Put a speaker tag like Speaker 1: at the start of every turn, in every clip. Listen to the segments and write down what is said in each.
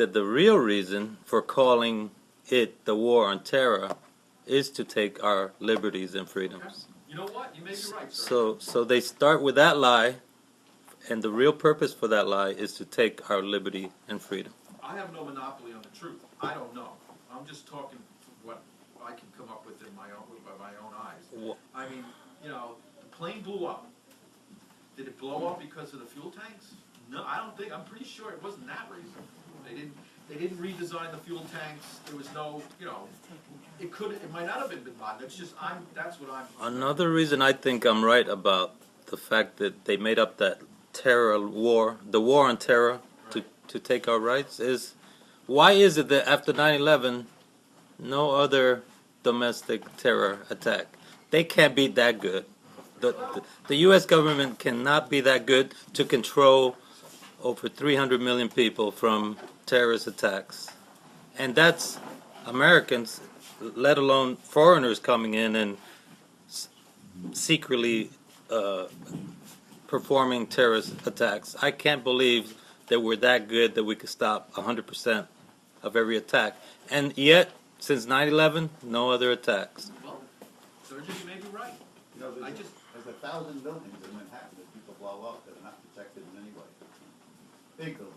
Speaker 1: that the real reason for calling it the war on terror is to take our liberties and freedoms.
Speaker 2: You know what? You may be right, sir.
Speaker 1: So they start with that lie, and the real purpose for that lie is to take our liberty and freedom.
Speaker 2: I have no monopoly on the truth. I don't know. I'm just talking what I can come up with in my own, by my own eyes. I mean, you know, the plane blew up. Did it blow up because of the fuel tanks? No, I don't think. I'm pretty sure it wasn't that reason. They didn't redesign the fuel tanks. There was no, you know, it might not have been Bin Laden. It's just that's what I'm.
Speaker 1: Another reason I think I'm right about the fact that they made up that terror war, the war on terror, to take our rights is, why is it that after 9/11, no other domestic terror attack? They can't be that good. The U.S. government cannot be that good to control over 300 million people from terrorist attacks. And that's Americans, let alone foreigners coming in and secretly performing terrorist attacks. I can't believe that we're that good that we could stop 100% of every attack. And yet, since 9/11, no other attacks.
Speaker 2: Well, Sergio, you may be right.
Speaker 3: You know, there's 1,000 buildings in Manhattan that people blow up that are not protected in any way. Big buildings.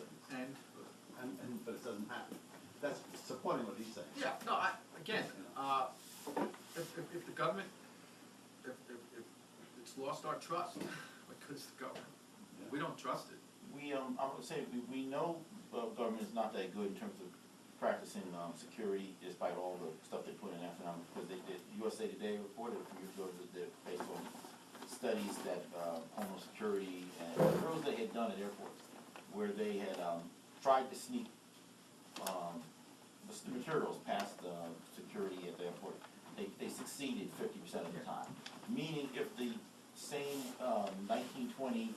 Speaker 3: But it doesn't happen. That's supporting what he's saying.
Speaker 2: Yeah, no, again, if the government, if it's lost our trust, because the government, we don't trust it.
Speaker 4: I would say we know government is not that good in terms of practicing security, despite all the stuff they put in after them. Because USA Today reported a few years ago that based on studies that Homeland Security and drills they had done at airports, where they had tried to sneak the materials past security at the airport. They succeeded 50% of the time. Meaning, if the same 1920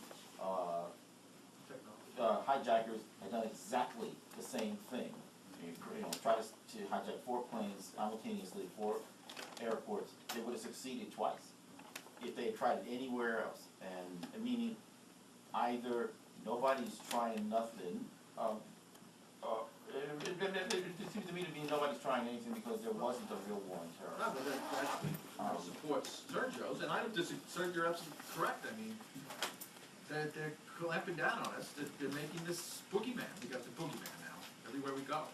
Speaker 4: hijackers had done exactly the same thing, try to hijack 4 planes simultaneously, 4 airports, they would have succeeded twice if they had tried it anywhere else. And meaning, either nobody's trying nothing. It seems to me to be nobody's trying anything because there wasn't a real war on terror.
Speaker 2: No, but that supports Sergio's, and I don't disagree. Sergio, you're absolutely correct. I mean, they're clamping down on us. They're making this boogeyman. We got the boogeyman now. Everywhere we go,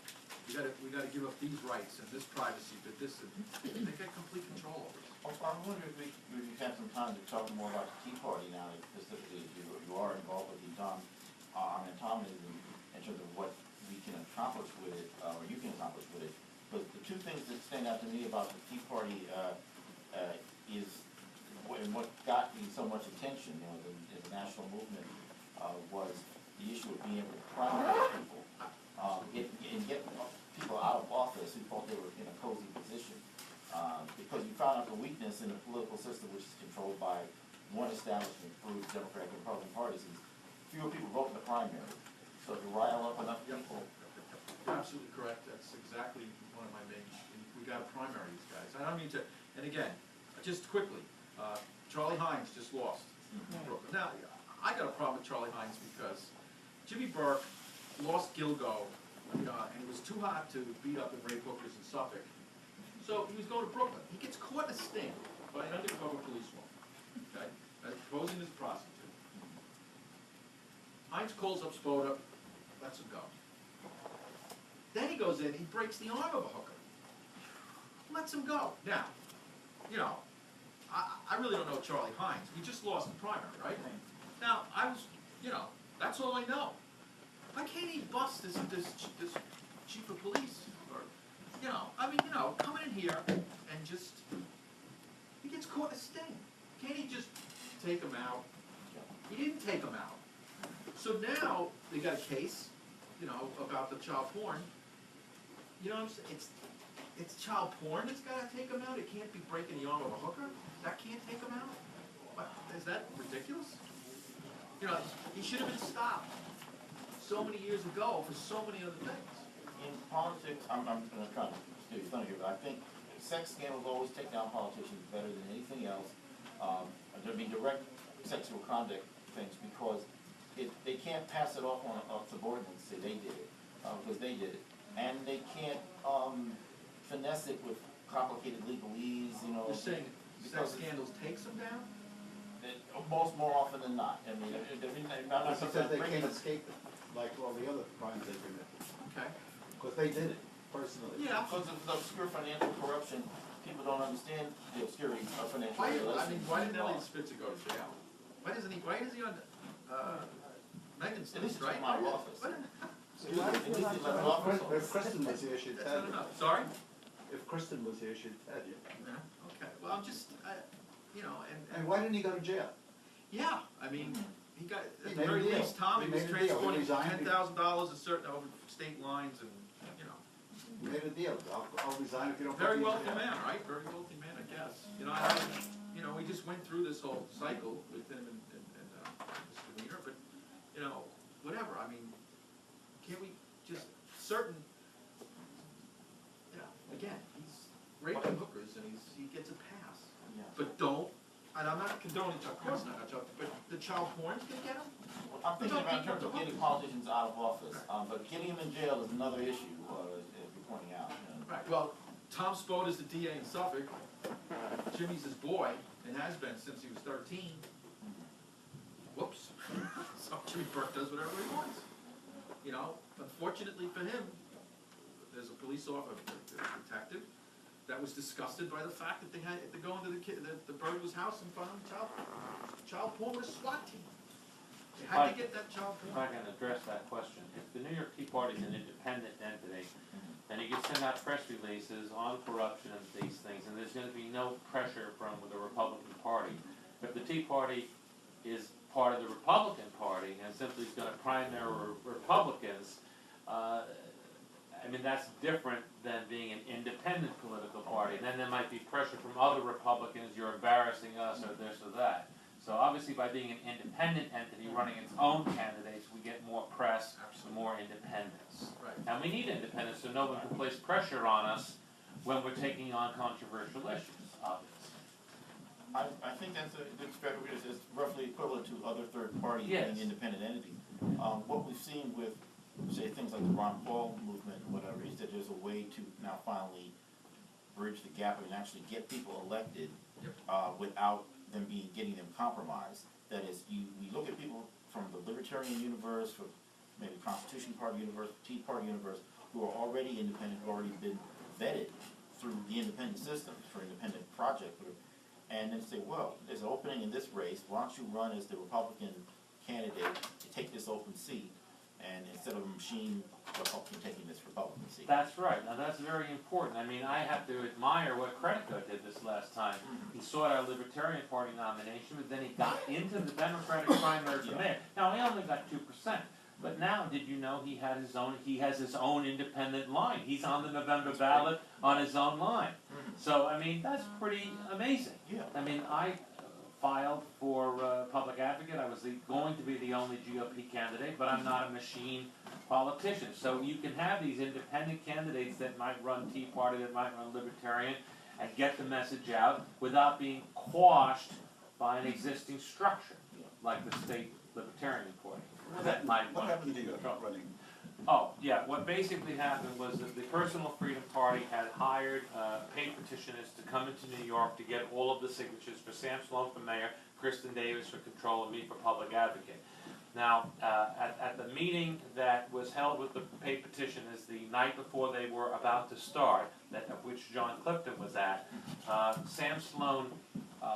Speaker 2: we got to give up these rights and this privacy, but this, they get complete control over us.
Speaker 4: Also, I'm wondering if we've had some time to talk more about the Tea Party now, specifically if you are involved with the Tom is in terms of what we can accomplish with it, or you can accomplish with it. But the two things that stand out to me about the Tea Party is what got me so much attention, the national movement, was the issue of being able to primarize people, and get people out of office who thought they were in a cozy position. Because you found out the weakness in the political system, which is controlled by one establishment through the Democratic and Republican parties, is fewer people vote in the primary. So to rile up enough people.
Speaker 2: You're absolutely correct. That's exactly one of my main. We got to primary these guys. I don't mean to. And again, just quickly, Charlie Hines just lost. Now, I got a problem with Charlie Hines because Jimmy Burke lost Gilgo, and it was too hot to beat up and rape hookers in Suffolk. So he was going to Brooklyn. He gets caught in a sting by an undercover policewoman, okay, posing as a prostitute. Hines calls up Spoda, lets him go. Then he goes in, he breaks the arm of a hooker. Lets him go. Now, I really don't know Charlie Hines. We just lost the primary, right? Now, that's all I know. Why can't he bust this chief of police? Or, coming in here and just, he gets caught in a sting. Can't he just take him out? He didn't take him out. So now they got a case, about the child porn. You know what I'm saying? It's child porn that's got to take him out. It can't be breaking the arm of a hooker. That can't take him out. What, is that ridiculous? He should have been stopped so many years ago for so many other things.
Speaker 4: In politics, I'm going to try to steal your thunder here, but I think sex scandals always take down politicians better than anything else. There'd be direct sexual conduct things because they can't pass it off on subordinates and say they did it. because they did it. And they can't, finesse it with complicated legalese, you know.
Speaker 2: You're saying sex
Speaker 4: because
Speaker 2: scandals takes them down?
Speaker 4: more often than not. I mean, I'm not
Speaker 3: Because
Speaker 4: something
Speaker 3: they can't escape it, like all the other crimes they commit.
Speaker 2: Okay.
Speaker 3: Because they did it personally.
Speaker 2: Yeah.
Speaker 4: Because of the obscure financial corruption, people don't understand the obscurity of financial
Speaker 2: Why,
Speaker 4: relations.
Speaker 2: I mean, why didn't Elliot Spitzer go to jail? Why is he on, Megan's
Speaker 4: At least
Speaker 2: list,
Speaker 4: it's
Speaker 2: right?
Speaker 4: from my office.
Speaker 2: What?
Speaker 4: At least he left the office.
Speaker 3: If Kristen was here, she'd
Speaker 2: That's
Speaker 3: tell
Speaker 2: not
Speaker 3: you.
Speaker 2: enough. Sorry?
Speaker 3: If Kristen was here, she'd tell you.
Speaker 2: Yeah, okay, well, I'm just, you know,
Speaker 3: And why didn't he go to jail?
Speaker 2: yeah, I mean, he got,
Speaker 3: He
Speaker 2: at the
Speaker 3: made a
Speaker 2: very
Speaker 3: deal.
Speaker 2: least, Tommy
Speaker 3: He
Speaker 2: was
Speaker 3: made a deal. He
Speaker 2: transporting
Speaker 3: resigned.
Speaker 2: $10,000 a certain, over state lines and, you know.
Speaker 3: He made a deal. I'll resign if you don't.
Speaker 2: Very
Speaker 3: put me in
Speaker 2: wealthy
Speaker 3: jail.
Speaker 2: man, right? Very wealthy man, I guess. You know, we just went through this whole cycle with him and Mr. Wiener, but, you know, whatever, I mean, can't we just, certain, you know, again, he's raping hookers and he gets a pass.
Speaker 4: Yeah.
Speaker 2: But don't, and I'm not condoning, of course not, but the child porn's gonna get him?
Speaker 4: I'm thinking about in terms of getting politicians out of office, but getting them in jail is another issue, as you're pointing out. You know.
Speaker 2: Right, well, Tom Spoda's the DA in Suffolk, Jimmy's his boy, and has been since he was 13. Whoops. So Jimmy Burke does whatever he wants. You know, unfortunately for him, there's a police officer, a detective, that was disgusted by the fact that they had to go into the burglar's house and find child porn with a SWAT team. They had to get that child
Speaker 5: If
Speaker 2: porn.
Speaker 5: I can address that question, if the New York Tea Party is an independent entity, then you can send out press releases on corruption and these things, and there's gonna be no pressure from the Republican Party. If the Tea Party is part of the Republican Party and simply is gonna primary Republicans, I mean, that's different than being an independent political party. Then there might be pressure from other Republicans, you're embarrassing us or this or that. So obviously by being an independent entity running its own candidates, we get more press, more independence.
Speaker 2: Right.
Speaker 5: And we need independence so no one can place pressure on us when we're taking on controversial issues, obviously.
Speaker 4: I think that's fair, because it's roughly equivalent to other third parties
Speaker 5: Yes.
Speaker 4: being independent entities. What we've seen with, say, things like the Ron Paul movement and whatever, is that there's a way to now finally bridge the gap and actually get people elected without them getting them compromised. That is, we look at people from the Libertarian universe, from maybe Prostitution Party universe, Tea Party universe, who are already independent, who have already been vetted through the independent system for independent project group, and then say, well, there's an opening in this race, why don't you run as the Republican candidate to take this open seat, and instead of a machine Republican taking this Republican seat.
Speaker 5: That's right. Now that's very important. I mean, I have to admire what Credico did this last time. He sought our Libertarian Party nomination, but then he got into the Democratic primary for mayor. Now he only got 2%, but now did you know he has his own independent line? He's on the November ballot on his own line. So I mean, that's pretty amazing.
Speaker 4: Yeah.
Speaker 5: I mean, I filed for public advocate. I was going to be the only GOP candidate, but I'm not a machine politician. So you can have these independent candidates that might run Tea Party, that might run Libertarian, and get the message out without being quashed by an existing structure, like the state Libertarian Party. That might
Speaker 3: What happened to you
Speaker 5: trouble.
Speaker 3: running?
Speaker 5: Oh, yeah, what basically happened was that the Personal Freedom Party had hired paid petitioners to come into New York to get all of the signatures for Sam Sloan for mayor, Kristen Davis for control, and me for public advocate. Now, at the meeting that was held with the paid petitioners the night before they were about to start, of which John Clifton was at, Sam Sloan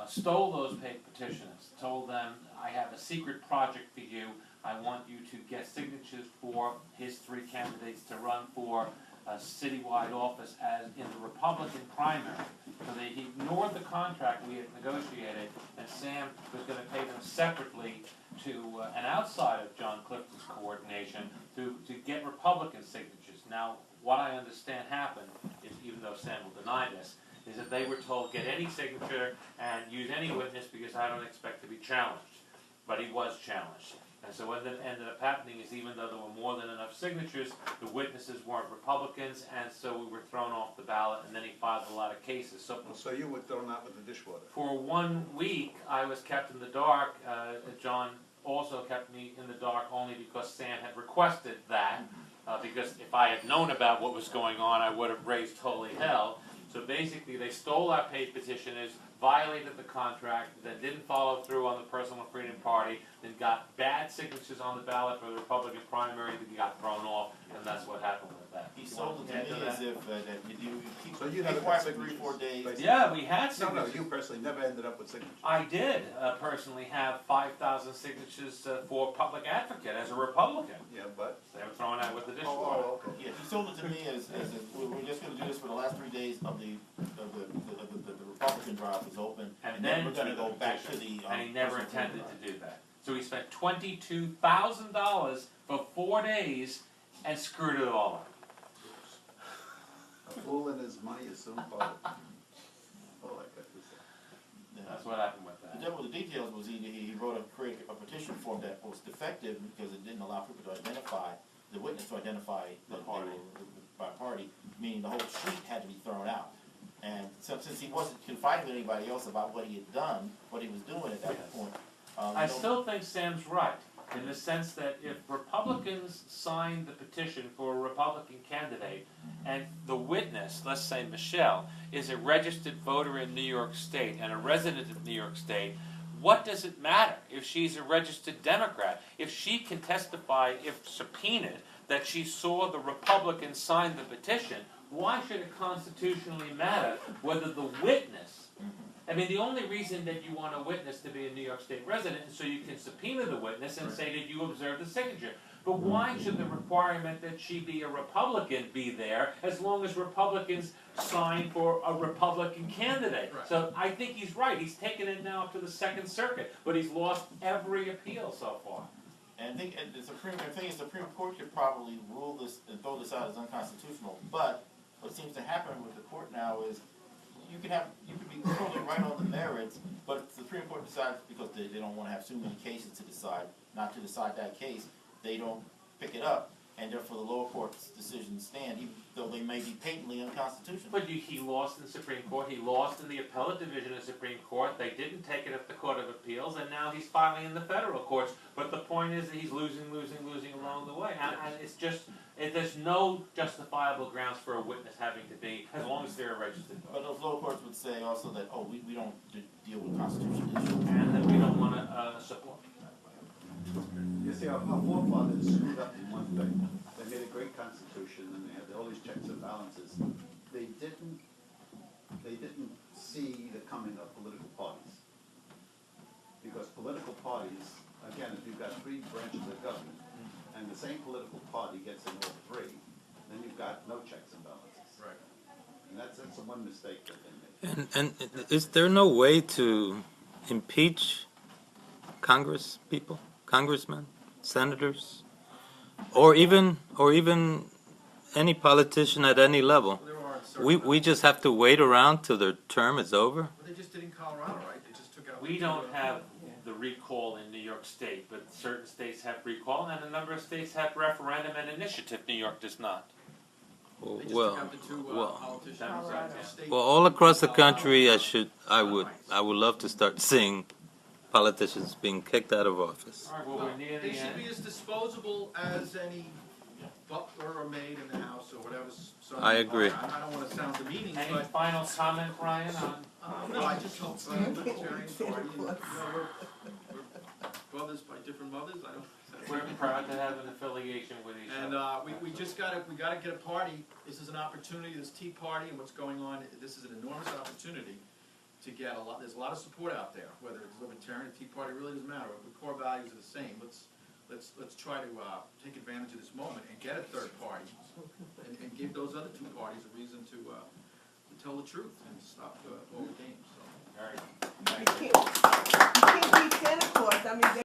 Speaker 5: stole those paid petitioners, told them, I have a secret project for you. I want you to get signatures for his 3 candidates to run for a citywide office as in the Republican primary. So he ignored the contract we had negotiated, and Sam was going to pay them separately to and outside of John Clifton's coordination to get Republican signatures. Now, what I understand happened is, even though Sam will deny this, is that they were told get any signature and use any witness because I don't expect to be challenged. But he was challenged. And so what ended up happening is, even though there were more than enough signatures, the witnesses weren't Republicans, and so we were thrown off the ballot, and then he filed a lot of cases.
Speaker 3: So you were thrown out with the dishwater.
Speaker 5: For 1 week, I was kept in the dark. John also kept me in the dark only because Sam had requested that. because if I had known about what was going on, I would have raised holy hell. So basically, they stole our paid petitioners, violated the contract, then didn't follow through on the Personal Freedom Party, then got bad signatures on the ballot for the Republican primary, then got thrown off, and that's what happened with that.
Speaker 4: He
Speaker 5: You
Speaker 4: sold
Speaker 5: want
Speaker 4: it
Speaker 5: to add
Speaker 4: to me
Speaker 5: that?
Speaker 4: as if, that you keep,
Speaker 3: So you
Speaker 4: keep
Speaker 3: haven't
Speaker 4: quiet
Speaker 3: got
Speaker 4: for 3 or 4 days.
Speaker 3: signatures.
Speaker 5: Yeah, we had
Speaker 3: No,
Speaker 5: signatures.
Speaker 3: you personally never ended up with signatures.
Speaker 5: I did personally have 5,000 signatures for public advocate as a Republican.
Speaker 3: Yeah, but.
Speaker 5: They were thrown out with the dishwater.
Speaker 3: Oh, okay.
Speaker 4: Yeah, he sold it to me as if we're just gonna do this for the last 3 days of the Republican drive was open, and then we're gonna go back to the.
Speaker 5: And he never
Speaker 4: Personal Freedom
Speaker 5: intended
Speaker 4: Drive.
Speaker 5: to do that. So he spent $22,000 for 4 days and screwed it all up.
Speaker 3: A fool and his money is soon parted. All I got to say.
Speaker 4: Yeah.
Speaker 5: That's what happened with
Speaker 4: The
Speaker 5: that.
Speaker 4: devil with the details was he wrote created a petition form that was defective because it didn't allow people to identify, the witness to identify
Speaker 5: The
Speaker 4: that
Speaker 5: party.
Speaker 4: they were by party, meaning the whole sheet had to be thrown out. And since he wasn't confiding with anybody else about what he had done, what he was doing at that
Speaker 5: Yes.
Speaker 4: point.
Speaker 5: I still think Sam's right, in the sense that if Republicans sign the petition for a Republican candidate, and the witness, let's say Michelle, is a registered voter in New York State and a resident of New York State, what does it matter if she's a registered Democrat? If she can testify, if subpoenaed, that she saw the Republican sign the petition, why should it constitutionally matter whether the witness, I mean, the only reason that you want a witness to be a New York State resident is so you can subpoena the witness and say that you observed the signature. But why should the requirement that she be a Republican be there as long as Republicans sign for a Republican candidate?
Speaker 2: Right.
Speaker 5: So I think he's right. He's taken it now up to the Second Circuit, but he's lost every appeal so far.
Speaker 4: And I think the Supreme Court could probably rule this and throw this out as unconstitutional, but what seems to happen with the court now is you can be totally right on the merits, but if the Supreme Court decides, because they don't want to have too many cases to decide, not to decide that case, they don't pick it up, and therefore the lower court's decisions stand, even though they may be patently unconstitutional.
Speaker 5: But he lost in the Supreme Court, he lost in the appellate division of the Supreme Court, they didn't take it up the Court of Appeals, and now he's filing in the federal courts. But the point is that he's losing along the way. And it's just, there's no justifiable grounds for a witness having to be, as long as they're a registered
Speaker 4: But
Speaker 5: voter.
Speaker 4: those lower courts would say also that, oh, we don't deal with constitutional issues.
Speaker 5: And that we don't want to support.
Speaker 3: You see, our forefathers screwed up in one thing. They made a great constitution and they had all these checks and balances. They didn't see the coming of political parties. Because political parties, again, if you've got 3 branches of government and the same political party gets in all 3, then you've got no checks and balances.
Speaker 2: Right.
Speaker 3: And that's the one mistake that they made.
Speaker 1: And is there no way to impeach congressmen, senators, or even any politician at any level?
Speaker 2: There are certain.
Speaker 1: We just have to wait around till their term is over?
Speaker 2: Well, they just did in Colorado, right? They just took out.
Speaker 5: We don't have the recall in New York State, but certain states have recall, and a number of states have referendum and initiative. New York does not.
Speaker 2: They just
Speaker 1: Well,
Speaker 2: took out the 2
Speaker 1: well,
Speaker 2: politicians.
Speaker 5: Democrats, yeah.
Speaker 2: State-
Speaker 1: well, all across the country, I would love to start seeing politicians being kicked out of office.
Speaker 5: All right, well,
Speaker 2: Well,
Speaker 5: we're near
Speaker 2: they
Speaker 5: the
Speaker 2: should be
Speaker 5: end.
Speaker 2: as disposable as any butler or maid in the house or whatever.
Speaker 1: I agree.
Speaker 2: I don't want to sound demeaning,
Speaker 5: Any
Speaker 2: but
Speaker 5: final comment, Brian, on?
Speaker 2: no, I just hope Libertarian Party, we're brothers by different mothers. I don't.
Speaker 5: We're proud to have an affiliation with each
Speaker 2: And
Speaker 5: other.
Speaker 2: we just gotta get a party. This is an opportunity. This Tea Party and what's going on. This is an enormous opportunity to get a lot. There's a lot of support out there. Whether it's Libertarian or Tea Party, really doesn't matter. The core values are the same. Let's try to take advantage of this moment and get a third party and give those other 2 parties a reason to tell the truth and stop all the games. So.
Speaker 5: All right.
Speaker 6: You can't beat Santa Claus. I mean.